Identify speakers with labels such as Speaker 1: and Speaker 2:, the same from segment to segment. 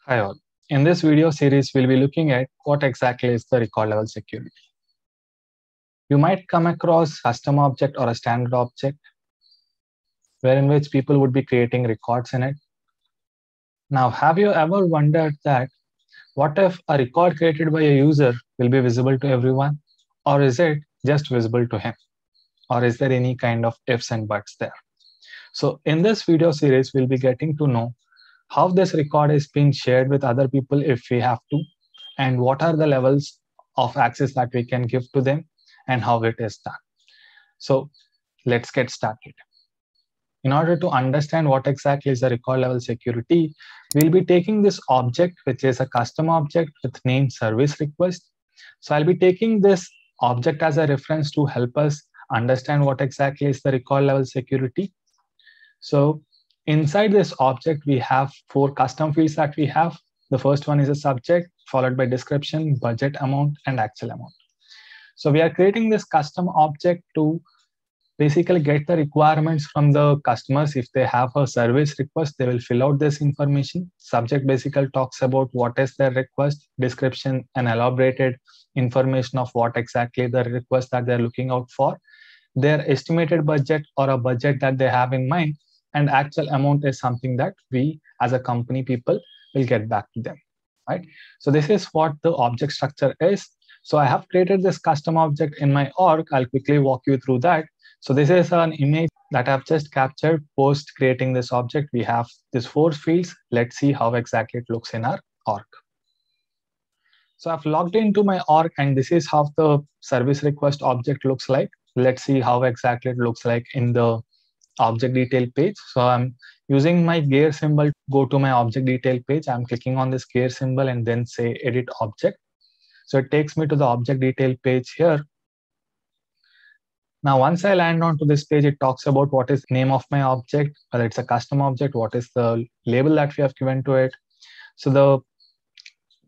Speaker 1: Hi all. In this video series, we'll be looking at what exactly is the record level security. You might come across custom object or a standard object wherein which people would be creating records in it. Now, have you ever wondered that what if a record created by a user will be visible to everyone, or is it just visible to him? Or is there any kind of ifs and buts there? So in this video series, we'll be getting to know how this record is being shared with other people if we have to, and what are the levels of access that we can give to them and how it is done. So let's get started. In order to understand what exactly is the record level security, we'll be taking this object, which is a custom object with name service request. So I'll be taking this object as a reference to help us understand what exactly is the record level security. So inside this object, we have 4 custom fields that we have. The first one is a subject, followed by description, budget amount, and actual amount. So we are creating this custom object to basically get the requirements from the customers. If they have a service request, they will fill out this information. Subject basically talks about what is their request, description, and elaborated information of what exactly the request that they're looking out for, their estimated budget or a budget that they have in mind, and actual amount is something that we as a company people will get back to them, right? So this is what the object structure is. So I have created this custom object in my org. I'll quickly walk you through that. So this is an image that I've just captured post creating this object. We have these 4 fields. Let's see how exactly it looks in our org. So I've logged into my org and this is how the service request object looks like. Let's see how exactly it looks like in the object detail page. So I'm using my gear symbol to go to my object detail page. I'm clicking on this gear symbol and then say edit object. So it takes me to the object detail page here. Now, once I land onto this page, it talks about what is the name of my object, whether it's a custom object, what is the label that we have given to it. So the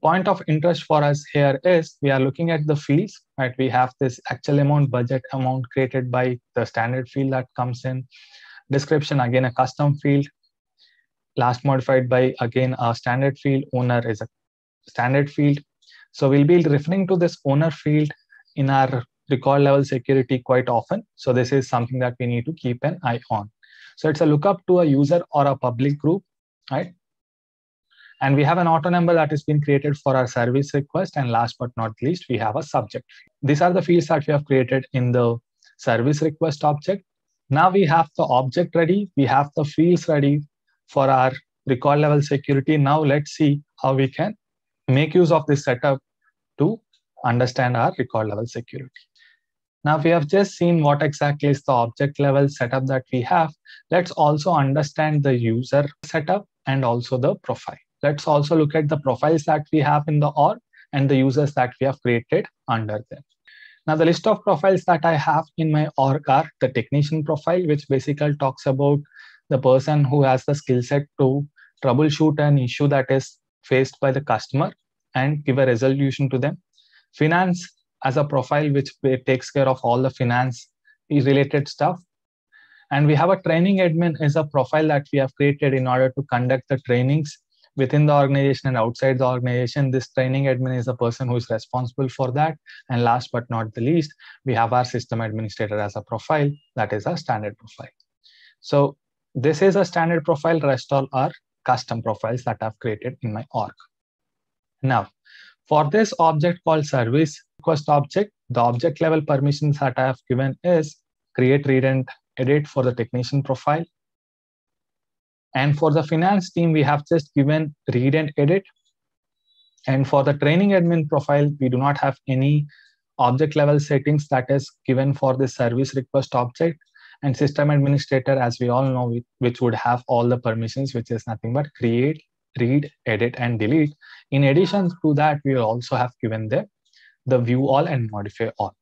Speaker 1: point of interest for us here is we are looking at the fields, right? We have this actual amount, budget amount created by the standard field that comes in. Description, again, a custom field. Last modified by, again, a standard field. Owner is a standard field. So we'll be referring to this owner field in our record level security quite often. So this is something that we need to keep an eye on. So it's a lookup to a user or a public group, right? And we have an auto number that has been created for our service request. And last but not least, we have a subject. These are the fields that we have created in the service request object. Now we have the object ready. We have the fields ready for our record level security. Now let's see how we can make use of this setup to understand our record level security. Now we have just seen what exactly is the object level setup that we have. Let's also understand the user setup and also the profile. Let's also look at the profiles that we have in the org and the users that we have created under them. Now the list of profiles that I have in my org are the technician profile, which basically talks about the person who has the skill set to troubleshoot an issue that is faced by the customer and give a resolution to them. Finance as a profile which takes care of all the finance related stuff. And we have a training admin as a profile that we have created in order to conduct the trainings within the organization and outside the organization. This training admin is the person who is responsible for that. And last but not the least, we have our system administrator as a profile that is a standard profile. So this is a standard profile. Rest all are custom profiles that I've created in my org. Now, for this object called service request object, the object level permissions that I have given is create, read, and edit for the technician profile. And for the finance team, we have just given read and edit. And for the training admin profile, we do not have any object level settings that is given for the service request object. And system administrator, as we all know, which would have all the permissions, which is nothing but create, read, edit, and delete. In addition to that, we also have given them the view all and modify all.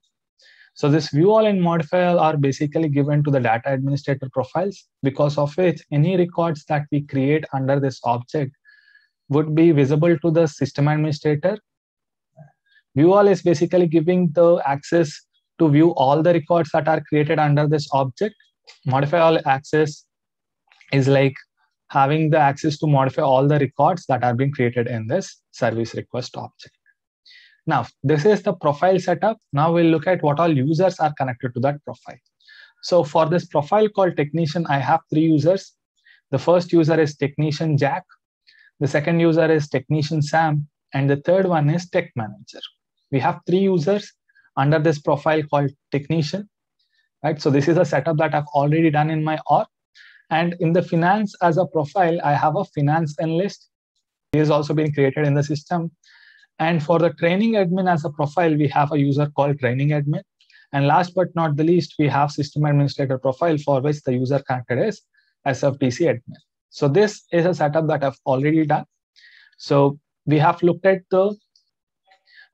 Speaker 1: So this view all and modify all are basically given to the data administrator profiles, because of which any records that we create under this object would be visible to the system administrator. View all is basically giving the access to view all the records that are created under this object. Modify all access is like having the access to modify all the records that are being created in this service request object. Now, this is the profile setup. Now we'll look at what all users are connected to that profile. So for this profile called technician, I have 3 users. The first user is technician Jack. The second user is technician Sam. And the third one is tech manager. We have 3 users under this profile called technician. Right? So this is a setup that I've already done in my org. And in the finance as a profile, I have a finance analyst. It is also being created in the system. And for the training admin as a profile, we have a user called training admin. And last but not the least, we have system administrator profile for which the user connected is SFDC admin. So this is a setup that I've already done. So we have looked at the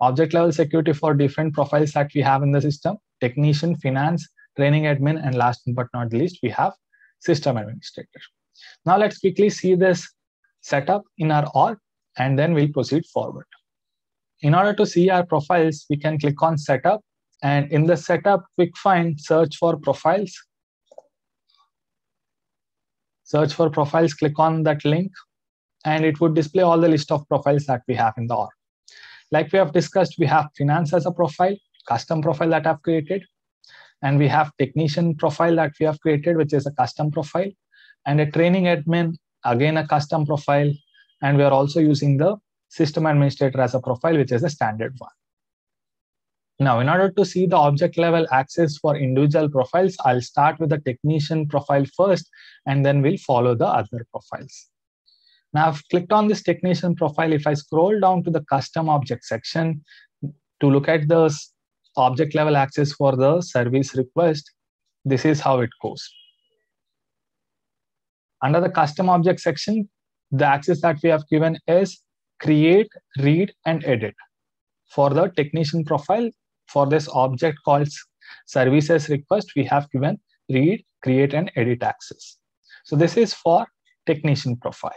Speaker 1: object level security for different profiles that we have in the system: technician, finance, training admin, and last but not the least, we have system administrator. Now let's quickly see this setup in our org, and then we'll proceed forward. In order to see our profiles, we can click on setup, and in the setup, quick find, search for profiles. Search for profiles, click on that link, and it would display all the list of profiles that we have in the org. Like we have discussed, we have finance as a profile, custom profile that I've created, and we have technician profile that we have created, which is a custom profile, and a training admin, again a custom profile, and we are also using the system administrator as a profile, which is a standard one. Now, in order to see the object level access for individual profiles, I'll start with the technician profile first, and then we'll follow the other profiles. Now, I've clicked on this technician profile. If I scroll down to the custom object section to look at the object level access for the service request, this is how it goes. Under the custom object section, the access that we have given is create, read, and edit. For the technician profile, for this object called services request, we have given read, create, and edit access. So this is for technician profile.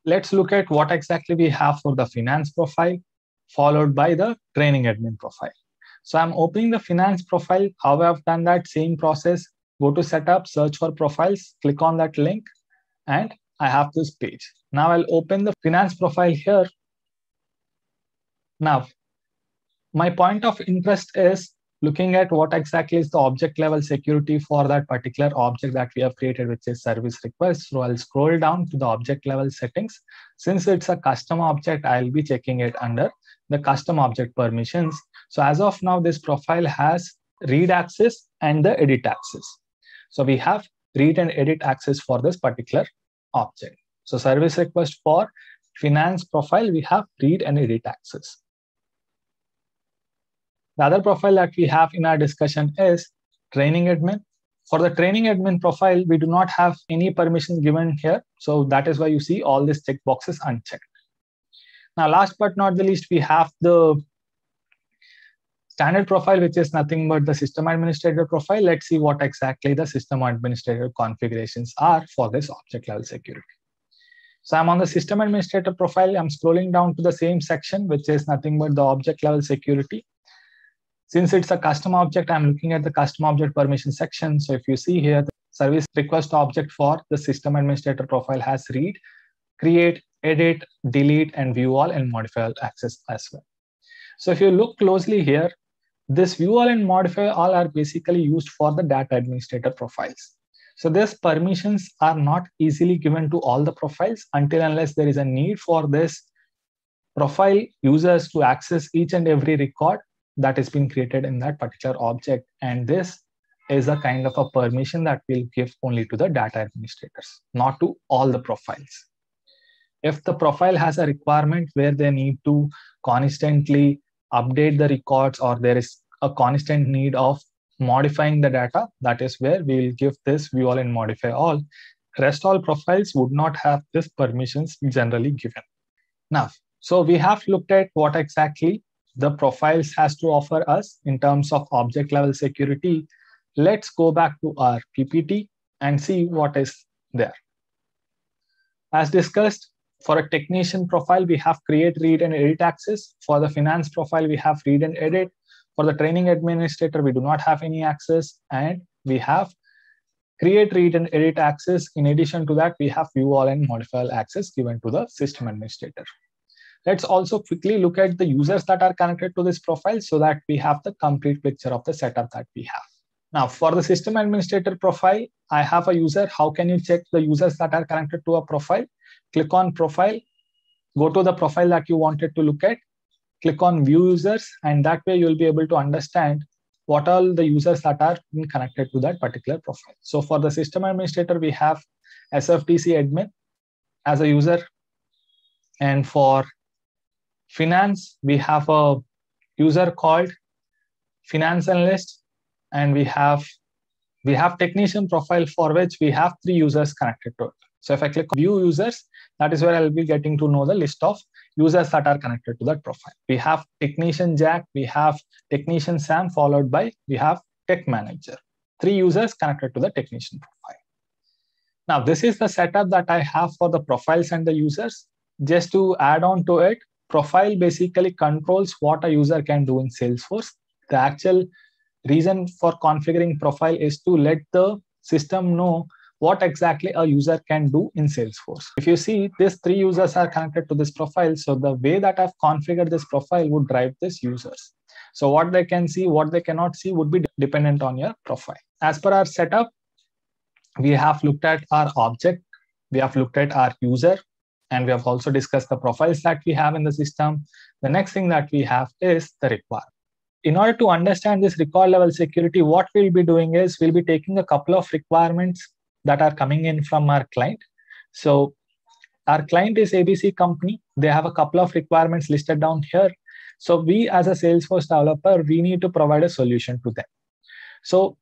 Speaker 1: Let's look at what exactly we have for the finance profile, followed by the training admin profile. So I'm opening the finance profile. How I've done that same process: go to setup, search for profiles, click on that link, and I have this page. Now I'll open the finance profile here. Now, my point of interest is looking at what exactly is the object level security for that particular object that we have created, which is service request. So I'll scroll down to the object level settings. Since it's a custom object, I'll be checking it under the custom object permissions. So as of now, this profile has read access and the edit access. So we have read and edit access for this particular object. So service request for finance profile, we have read and edit access. The other profile that we have in our discussion is training admin. For the training admin profile, we do not have any permission given here. So that is why you see all these checkboxes unchecked. Now, last but not the least, we have the standard profile, which is nothing but the system administrator profile. Let's see what exactly the system administrator configurations are for this object level security. So I'm on the system administrator profile. I'm scrolling down to the same section, which is nothing but the object level security. Since it's a custom object, I'm looking at the custom object permission section. So if you see here, the service request object for the system administrator profile has read, create, edit, delete, and view all and modify all access as well. So if you look closely here, this view all and modify all are basically used for the data administrator profiles. So these permissions are not easily given to all the profiles until unless there is a need for this profile users to access each and every record that has been created in that particular object. And this is a kind of a permission that we'll give only to the data administrators, not to all the profiles. If the profile has a requirement where they need to constantly update the records, or there is a constant need of modifying the data, that is where we will give this view all and modify all. Rest all profiles would not have this permissions generally given. Now, so we have looked at what exactly the profiles has to offer us in terms of object level security. Let's go back to our PPT and see what is there. As discussed, for a technician profile, we have create, read, and edit access. For the finance profile, we have read and edit. For the training administrator, we do not have any access, and we have create, read, and edit access. In addition to that, we have view all and modify all access given to the system administrator. Let's also quickly look at the users that are connected to this profile so that we have the complete picture of the setup that we have. Now, for the system administrator profile, I have a user. How can you check the users that are connected to a profile? Click on profile, go to the profile that you wanted to look at, click on view users, and that way you'll be able to understand what all the users that are connected to that particular profile. So for the system administrator, we have SFTC admin as a user. And for finance, we have a user called finance analyst, and we have technician profile for which we have 3 users connected to it. So if I click on view users, that is where I'll be getting to know the list of users that are connected to that profile. We have technician Jack, we have technician Sam, followed by we have tech manager. 3 users connected to the technician profile. Now, this is the setup that I have for the profiles and the users. Just to add on to it, profile basically controls what a user can do in Salesforce. The actual reason for configuring profile is to let the system know what exactly a user can do in Salesforce. If you see, these 3 users are connected to this profile. So the way that I've configured this profile would drive these users. So what they can see, what they cannot see would be dependent on your profile. As per our setup, we have looked at our object, we have looked at our user, and we have also discussed the profiles that we have in the system. The next thing that we have is the requirement. In order to understand this record level security, what we'll be doing is we'll be taking a couple of requirements that are coming in from our client. So our client is ABC company. They have a couple of requirements listed down here. So we as a Salesforce developer, we need to provide a solution to them. So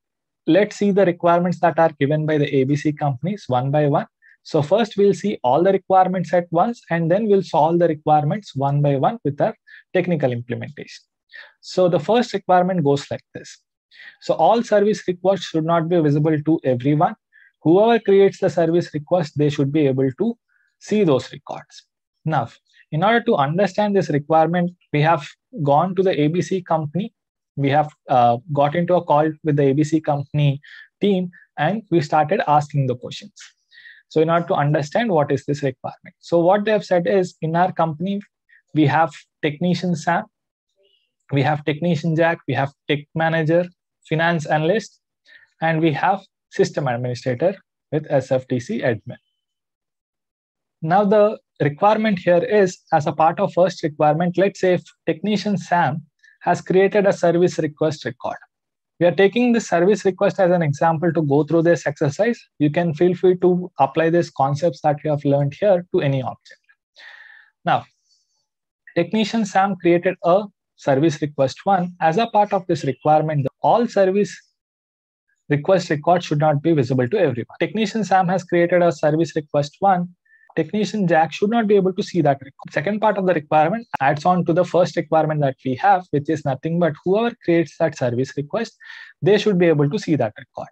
Speaker 1: let's see the requirements that are given by the ABC companies one by one. So first we'll see all the requirements at once, and then we'll solve the requirements one by one with our technical implementation. So the first requirement goes like this. So all service requests should not be visible to everyone. Whoever creates the service request, they should be able to see those records. Now, in order to understand this requirement, we have gone to the ABC company. We have got into a call with the ABC company team, and we started asking the questions. So in order to understand what is this requirement. So what they have said is, in our company, we have technician Sam, we have technician Jack, we have tech manager, finance analyst, and we have system administrator with SFTC admin. Now the requirement here is, as a part of first requirement, let's say if technician Sam has created a service request record. We are taking the service request as an example to go through this exercise. You can feel free to apply these concepts that we have learned here to any object. Now, technician Sam created a service request 1. As a part of this requirement, all service request records should not be visible to everyone. Technician Sam has created a service request 1. Technician Jack should not be able to see that record. Second part of the requirement adds on to the first requirement that we have, which is nothing but whoever creates that service request, they should be able to see that record.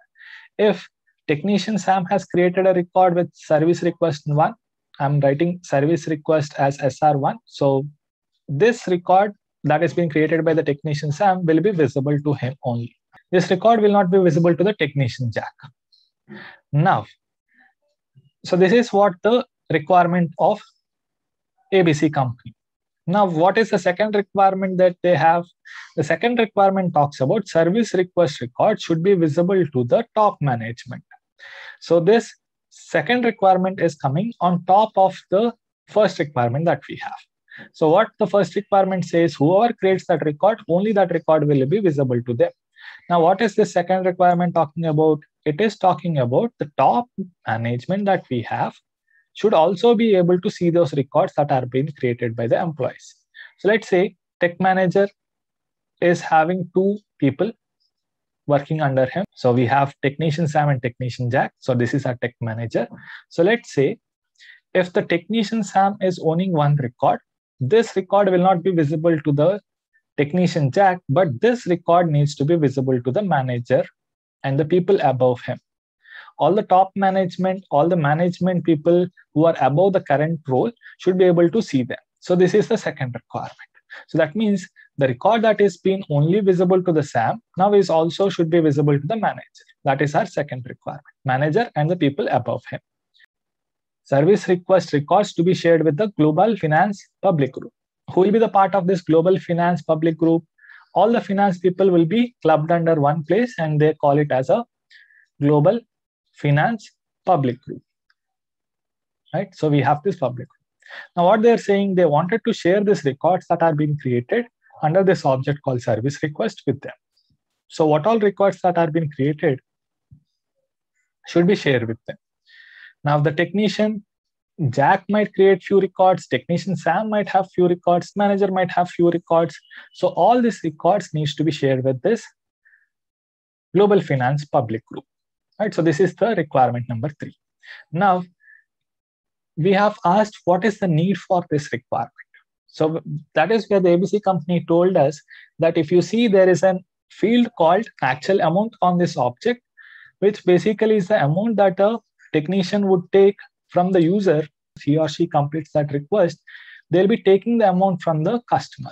Speaker 1: If technician Sam has created a record with service request 1, I'm writing service request as SR1. So this record that is being created by the technician Sam will be visible to him only. This record will not be visible to the technician Jack. Now, so this is what the requirement of ABC company. Now, what is the second requirement that they have? The second requirement talks about service request record should be visible to the top management. So this second requirement is coming on top of the first requirement that we have. So what the first requirement says, whoever creates that record, only that record will be visible to them. Now, what is the second requirement talking about? It is talking about the top management that we have should also be able to see those records that are being created by the employees. So let's say tech manager is having 2 people working under him. So we have technician Sam and technician Jack. So this is our tech manager. So let's say if the technician Sam is owning 1 record, this record will not be visible to the technician Jack, but this record needs to be visible to the manager and the people above him. All the top management, all the management people who are above the current role should be able to see them. So this is the second requirement. So that means the record that is being only visible to the SAM now is also should be visible to the manager. That is our second requirement, manager and the people above him. Service request records to be shared with the Global Finance Public Group. Who will be the part of this Global Finance Public Group? All the finance people will be clubbed under one place and they call it as a Global Finance Public Group. Right? So we have this public group. Now what they're saying, they wanted to share these records that are being created under this object called service request with them. So what all records that are being created should be shared with them. Now the technician Jack might create few records, technician Sam might have few records, manager might have few records. So all these records needs to be shared with this Global Finance Public Group. Right? So this is the requirement number 3. Now we have asked what is the need for this requirement. So that is where the ABC company told us that if you see there is a field called actual amount on this object, which basically is the amount that a technician would take from the user, he or she completes that request, they'll be taking the amount from the customer.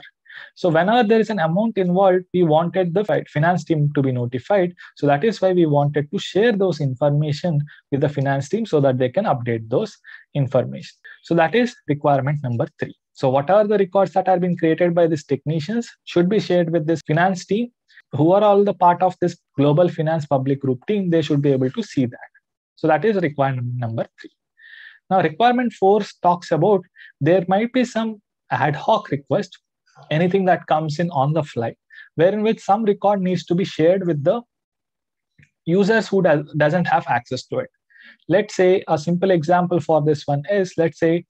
Speaker 1: So whenever there is an amount involved, we wanted the finance team to be notified. So that is why we wanted to share those information with the finance team so that they can update those information. So that is requirement number 3. So what are the records that are being created by these technicians should be shared with this finance team. Who are all the part of this Global Finance Public Group team, they should be able to see that. So that is requirement number 3. Now requirement 4 talks about there might be some ad hoc request, anything that comes in on the fly, wherein which some record needs to be shared with the users who doesn't have access to it. Let's say a simple example for this one is, let's say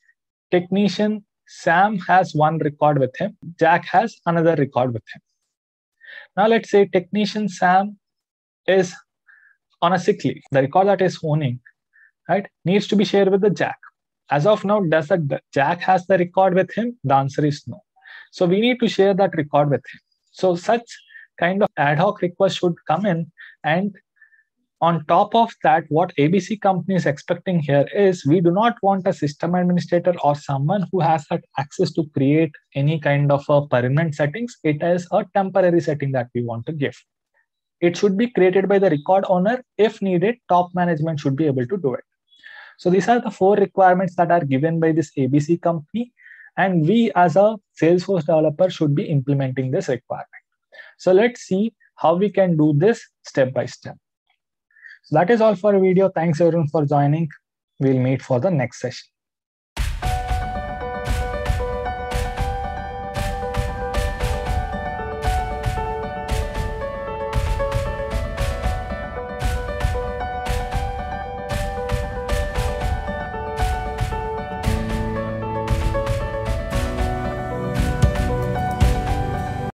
Speaker 1: technician Sam has one record with him, Jack has another record with him. Now let's say technician Sam is on a sick leave. The record that is owning, right, needs to be shared with the Jack. As of now, does the Jack has the record with him? The answer is no. So we need to share that record with him. So such kind of ad hoc request should come in. And on top of that, what ABC company is expecting here is we do not want a system administrator or someone who has that access to create any kind of a permanent settings. It is a temporary setting that we want to give. It should be created by the record owner. If needed, top management should be able to do it. So these are the 4 requirements that are given by this ABC company. And we as a Salesforce developer should be implementing this requirement. So let's see how we can do this step by step. So that is all for the video. Thanks everyone for joining. We'll meet for the next session.